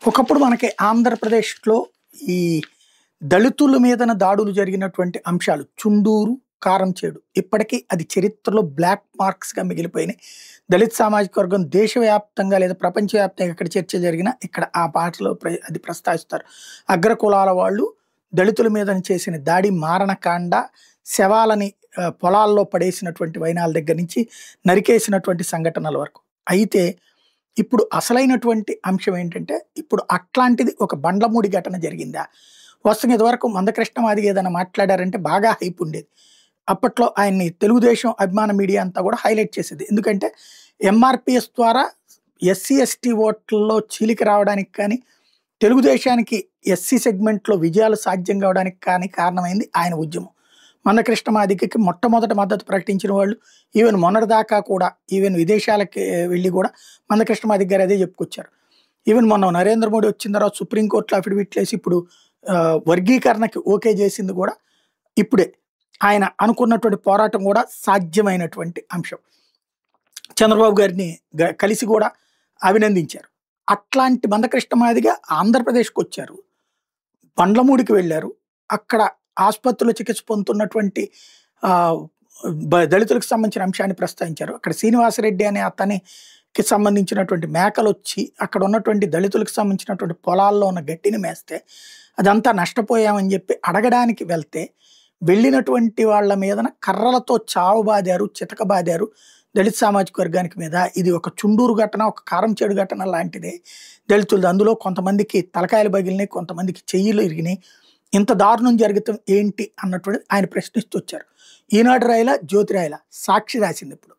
ఒకప్పుడు మనకి ఆంధ్రప్రదేశ్‌లో ఈ దళితుల మీదన దాడులు జరిగినటువంటి అంశాలు 'చుండూరు', 'కారంచేడు' ఇప్పటికీ అది చరిత్రలో బ్లాక్ మార్క్స్‌గా మిగిలిపోయినాయి. దళిత సామాజిక వర్గం దేశవ్యాప్తంగా లేదా ప్రపంచవ్యాప్తంగా ఎక్కడ చర్చ జరిగినా ఇక్కడ ఆ పాటలో అది ప్రస్తావిస్తారు. అగ్ర కులాల వాళ్ళు దళితుల మీదన చేసిన దాడి మారణకాండ, శవాలని పొలాల్లో పడేసినటువంటి వైనాల దగ్గర నుంచి నరికేసినటువంటి సంఘటనల వరకు. అయితే ఇప్పుడు అసలైనటువంటి అంశం ఏంటంటే, ఇప్పుడు అట్లాంటిది ఒక బండ్లమూడి ఘటన జరిగిందా? వాస్తవంగా ఇదివరకు మందకృష్ణ మాదిగ ఏదైనా మాట్లాడారంటే బాగా హైప్ ఉండేది. అప్పట్లో ఆయన్ని తెలుగుదేశం అభిమాన మీడియా అంతా కూడా హైలైట్ చేసేది. ఎందుకంటే ఎంఆర్‌పీఎస్ ద్వారా ఎస్సీ, ఎస్టీ ఓట్లలో చీలిక రావడానికి కానీ, తెలుగుదేశానికి ఎస్సీ సెగ్మెంట్‌లో విజయాలు సాధ్యం కావడానికి కానీ కారణమైంది ఆయన ఉద్యమం. మందకృష్ణ మాదిగకి మొట్టమొదట మద్దతు ప్రకటించిన వాళ్ళు ఈవెన్ మొన్నటిదాకా కూడా ఈవెన్ విదేశాలకి వెళ్ళి కూడా మందకృష్ణ మాదిగ గారు అదే చెప్పుకొచ్చారు. ఈవెన్ మొన్న నరేంద్ర మోడీ వచ్చిన తర్వాత సుప్రీంకోర్టులో అఫిడవిట్లేసి ఇప్పుడు వర్గీకరణకి ఓకే చేసింది కూడా ఇప్పుడే. ఆయన అనుకున్నటువంటి పోరాటం కూడా సాధ్యమైనటువంటి అంశం. చంద్రబాబు గారిని కలిసి కూడా అభినందించారు. అట్లాంటి మందకృష్ణ మాదిగ ఆంధ్రప్రదేశ్‌కొచ్చారు. బండ్లమూడికి వెళ్లారు. అక్కడ ఆసుపత్రిలో చికిత్స పొందుతున్నటువంటి దళితులకు సంబంధించిన అంశాన్ని ప్రస్తావించారు. అక్కడ శ్రీనివాసరెడ్డి అనే అతనికి సంబంధించినటువంటి మేకలొచ్చి అక్కడ ఉన్నటువంటి దళితులకు సంబంధించినటువంటి పొలాల్లో ఉన్న గడ్డిని మేస్తే అదంతా నష్టపోయామని చెప్పి అడగడానికి వెళ్తే, వెళ్ళినటువంటి వాళ్ళ మీదన కర్రలతో చావబాదారు, చితకబాదారు దళిత సామాజిక వర్గానికి మీద. ఇది ఒక చుండూరు ఘటన, ఒక కారంచేడు ఘటన లాంటిదే దళితులది. అందులో కొంతమందికి తలకాయలు పగిలినాయి, కొంతమందికి చెయ్యిలు ఇరిగినాయి. ఇంత దారుణం జరుగుతాం ఏంటి అన్నటువంటిది ఆయన ప్రశ్నిస్తూ వచ్చారు. ఈనాడు రాయలా, జ్యోతి రాయలా, సాక్షి రాసింది ఇప్పుడు.